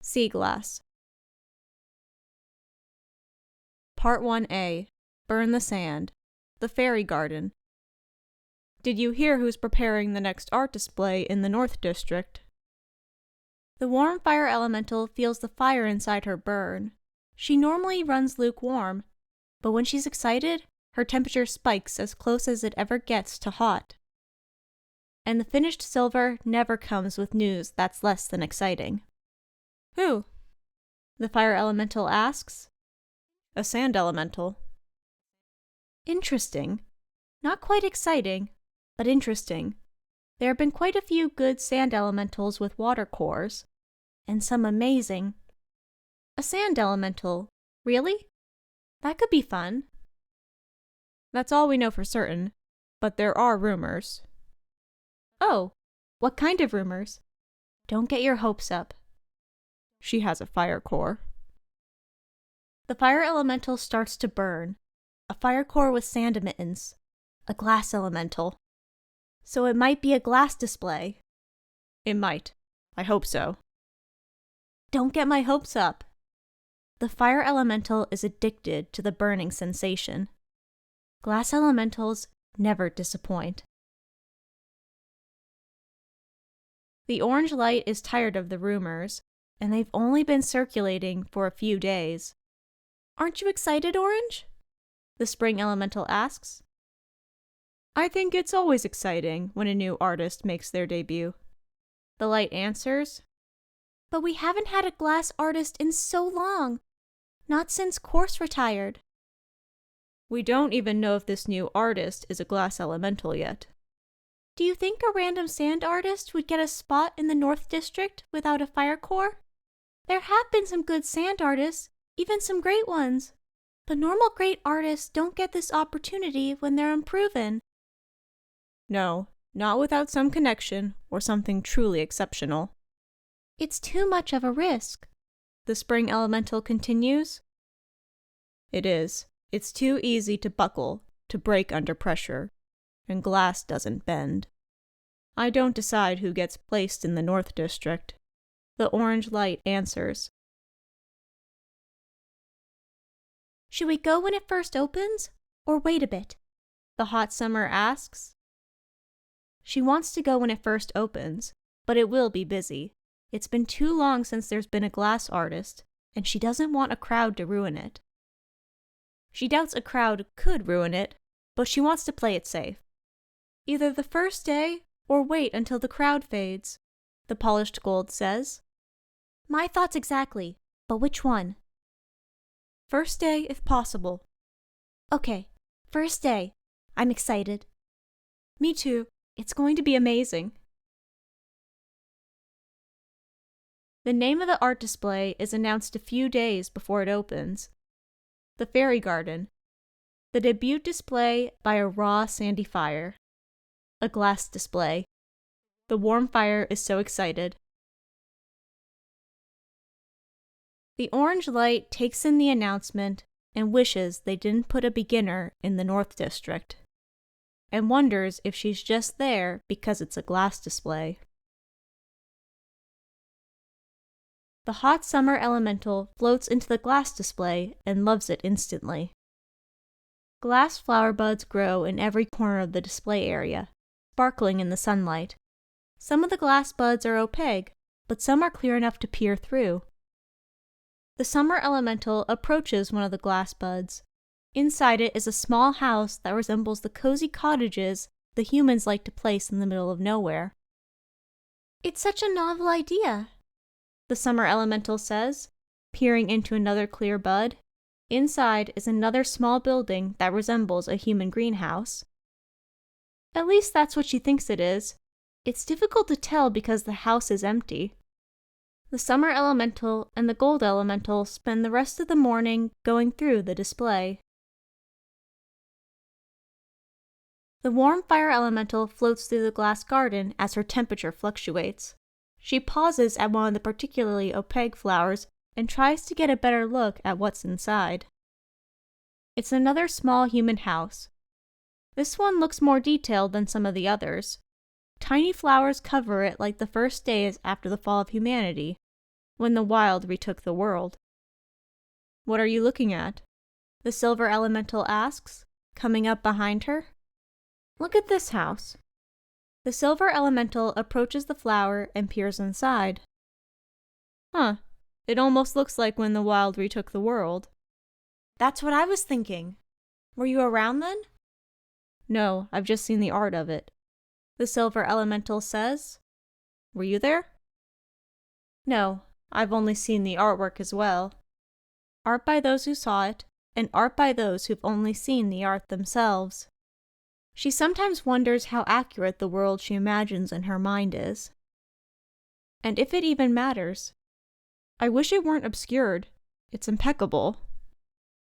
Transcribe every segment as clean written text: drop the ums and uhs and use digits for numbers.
Sea glass. Part 1A. Burn the Sand. The Fairy Garden. Did you hear who's preparing the next art display in the North District? The warm fire elemental feels the fire inside her burn. She normally runs lukewarm, but when she's excited, her temperature spikes as close as it ever gets to hot. And the finished silver never comes with news that's less than exciting. Who? The fire elemental asks. A sand elemental. Interesting. Not quite exciting, but interesting. There have been quite a few good sand elementals with water cores, and some amazing. A sand elemental, really? That could be fun. That's all we know for certain, but there are rumors. Oh, what kind of rumors? Don't get your hopes up. She has a fire core. The fire elemental starts to burn. A fire core with sand emittance. A glass elemental. So it might be a glass display. It might. I hope so. Don't get my hopes up. The fire elemental is addicted to the burning sensation. Glass elementals never disappoint. The orange light is tired of the rumors, and they've only been circulating for a few days. Aren't you excited, Orange? The spring elemental asks. I think it's always exciting when a new artist makes their debut. The light answers. But we haven't had a glass artist in so long. Not since Course retired. We don't even know if this new artist is a glass elemental yet. Do you think a random sand artist would get a spot in the North District without a fire core? There have been some good sand artists, even some great ones. But normal great artists don't get this opportunity when they're unproven. No, not without some connection or something truly exceptional. It's too much of a risk. The spring elemental continues. It is. It's too easy to buckle, to break under pressure, and glass doesn't bend. I don't decide who gets placed in the North District. The orange light answers. Should we go when it first opens, or wait a bit? The hot summer asks. She wants to go when it first opens, but it will be busy. It's been too long since there's been a glass artist, and she doesn't want a crowd to ruin it. She doubts a crowd could ruin it, but she wants to play it safe. Either the first day, or wait until the crowd fades, the polished gold says. My thoughts exactly, but which one? First day, if possible. Okay, first day. I'm excited. Me too. It's going to be amazing. The name of the art display is announced a few days before it opens. The Fairy Garden. The debut display by a raw, sandy fire. A glass display. The warm fire is so excited. The orange light takes in the announcement and wishes they didn't put a beginner in the North District, and wonders if she's just there because it's a glass display. The hot summer elemental floats into the glass display and loves it instantly. Glass flower buds grow in every corner of the display area, sparkling in the sunlight. Some of the glass buds are opaque, but some are clear enough to peer through. The summer elemental approaches one of the glass buds. Inside it is a small house that resembles the cozy cottages the humans like to place in the middle of nowhere. It's such a novel idea, the summer elemental says, peering into another clear bud. Inside is another small building that resembles a human greenhouse. At least that's what she thinks it is. It's difficult to tell because the house is empty. The summer elemental and the gold elemental spend the rest of the morning going through the display. The warm fire elemental floats through the glass garden as her temperature fluctuates. She pauses at one of the particularly opaque flowers and tries to get a better look at what's inside. It's another small human house. This one looks more detailed than some of the others. Tiny flowers cover it like the first days after the fall of humanity. when the wild retook the world. What are you looking at? The silver elemental asks, coming up behind her. Look at this house. The silver elemental approaches the flower and peers inside. Huh, it almost looks like when the wild retook the world. That's what I was thinking. Were you around then? No, I've just seen the art of it. The silver elemental says. Were you there? No, I've only seen the artwork as well. Art by those who saw it, and art by those who've only seen the art themselves. She sometimes wonders how accurate the world she imagines in her mind is. And if it even matters. I wish it weren't obscured. It's impeccable.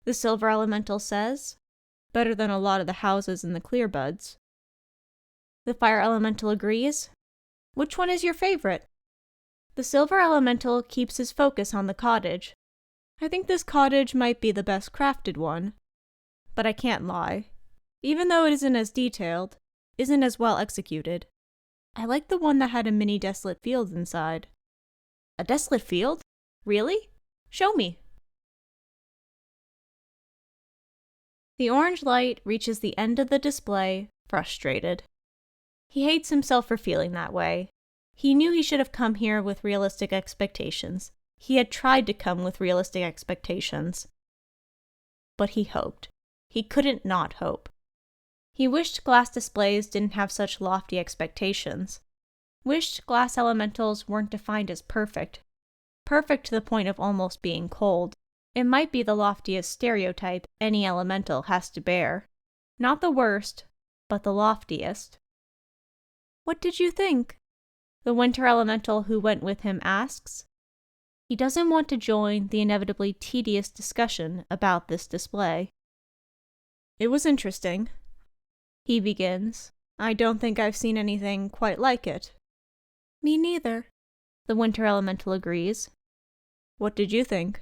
The silver elemental says. Better than a lot of the houses in the clear buds. The fire elemental agrees. Which one is your favorite? The silver elemental keeps his focus on the cottage. I think this cottage might be the best crafted one. But I can't lie. Even though it isn't as detailed, isn't as well executed. I like the one that had a mini desolate field inside. A desolate field? Really? Show me. The orange light reaches the end of the display, frustrated. He hates himself for feeling that way. He knew he should have come here with realistic expectations. He had tried to come with realistic expectations. But he hoped. He couldn't not hope. He wished glass displays didn't have such lofty expectations. Wished glass elementals weren't defined as perfect. Perfect to the point of almost being cold. It might be the loftiest stereotype any elemental has to bear. Not the worst, but the loftiest. What did you think? The winter elemental who went with him asks. He doesn't want to join the inevitably tedious discussion about this display. It was interesting. He begins. I don't think I've seen anything quite like it. Me neither. The winter elemental agrees. What did you think?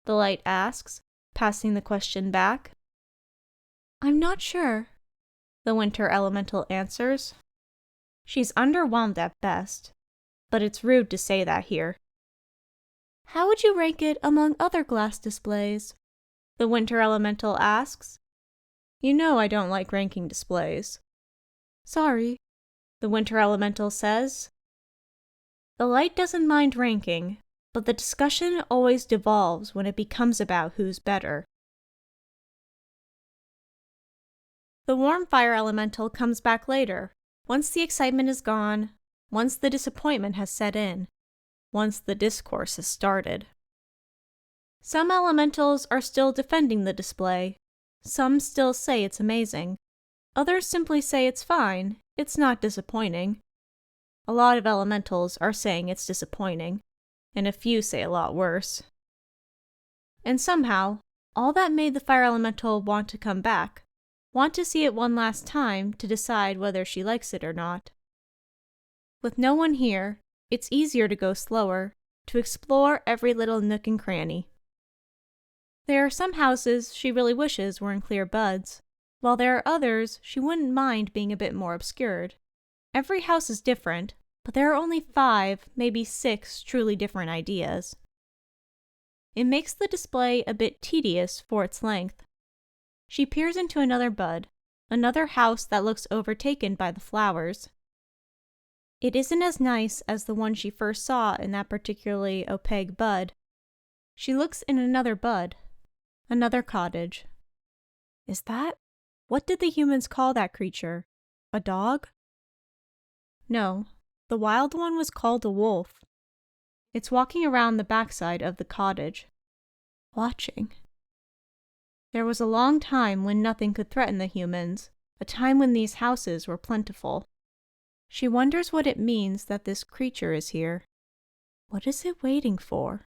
The light asks, passing the question back. I'm not sure. The winter elemental answers. She's underwhelmed at best, but it's rude to say that here. How would you rank it among other glass displays? The winter elemental asks. You know I don't like ranking displays. Sorry, the winter elemental says. The light doesn't mind ranking, but the discussion always devolves when it becomes about who's better. The warm fire elemental comes back later, once the excitement is gone, once the disappointment has set in, once the discourse has started. Some elementals are still defending the display. Some still say it's amazing. Others simply say it's fine, it's not disappointing. A lot of elementals are saying it's disappointing, and a few say a lot worse. And somehow, all that made the fire elemental want to come back, want to see it one last time to decide whether she likes it or not. With no one here, it's easier to go slower, to explore every little nook and cranny. There are some houses she really wishes were in clear buds, while there are others she wouldn't mind being a bit more obscured. Every house is different, but there are only 5, maybe 6 truly different ideas. It makes the display a bit tedious for its length. She peers into another bud, another house that looks overtaken by the flowers. It isn't as nice as the one she first saw in that particularly opaque bud. She looks in another bud, another cottage. Is that? What did the humans call that creature? A dog? No, the wild one was called a wolf. It's walking around the backside of the cottage, watching. There was a long time when nothing could threaten the humans, a time when these houses were plentiful. She wonders what it means that this creature is here. What is it waiting for?